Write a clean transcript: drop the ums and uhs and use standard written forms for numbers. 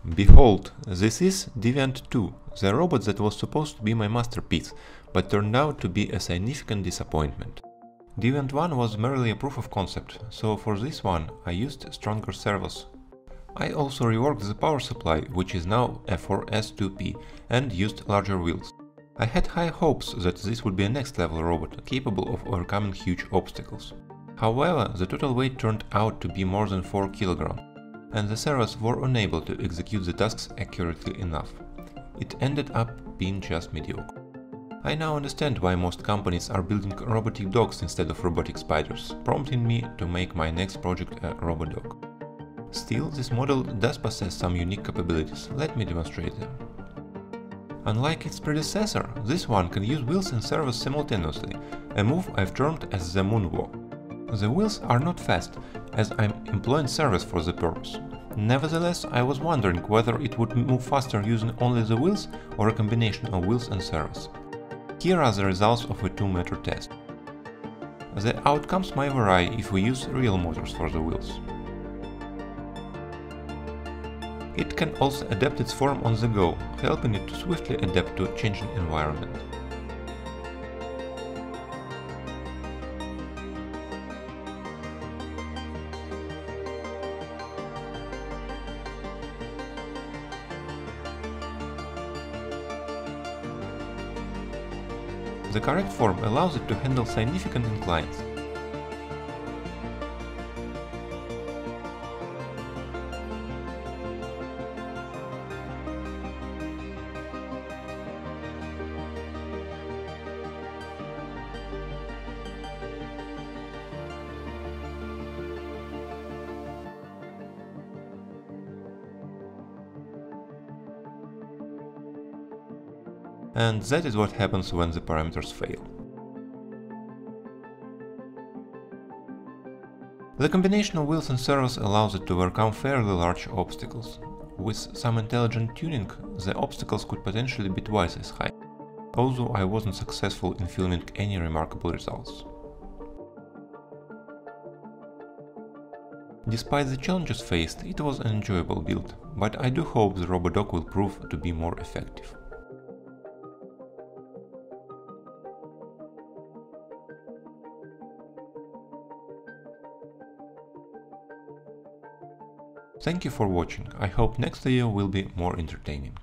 Behold, this is Deviant-2, the robot that was supposed to be my masterpiece, but turned out to be a significant disappointment. Deviant-1 was merely a proof of concept, so for this one I used stronger servos. I also reworked the power supply, which is now a 4S2P, and used larger wheels. I had high hopes that this would be a next level robot, capable of overcoming huge obstacles. However, the total weight turned out to be more than 4 kg, and the servos were unable to execute the tasks accurately enough. It ended up being just mediocre. I now understand why most companies are building robotic dogs instead of robotic spiders, prompting me to make my next project a robo-dog. Still, this model does possess some unique capabilities. Let me demonstrate them. Unlike its predecessor, this one can use wheels and servos simultaneously, a move I've termed as the moonwalk. The wheels are not fast, as I'm employing servos for the purpose. Nevertheless, I was wondering whether it would move faster using only the wheels or a combination of wheels and servos. Here are the results of a 2-meter test. The outcomes may vary if we use real motors for the wheels. It can also adapt its form on the go, helping it to swiftly adapt to a changing environment. The correct form allows it to handle significant inclines. And that is what happens when the parameters fail. The combination of wheels and servos allows it to overcome fairly large obstacles. With some intelligent tuning, the obstacles could potentially be twice as high, although I wasn't successful in filming any remarkable results. Despite the challenges faced, it was an enjoyable build, but I do hope the robo-dog will prove to be more effective. Thank you for watching. I hope next video will be more entertaining.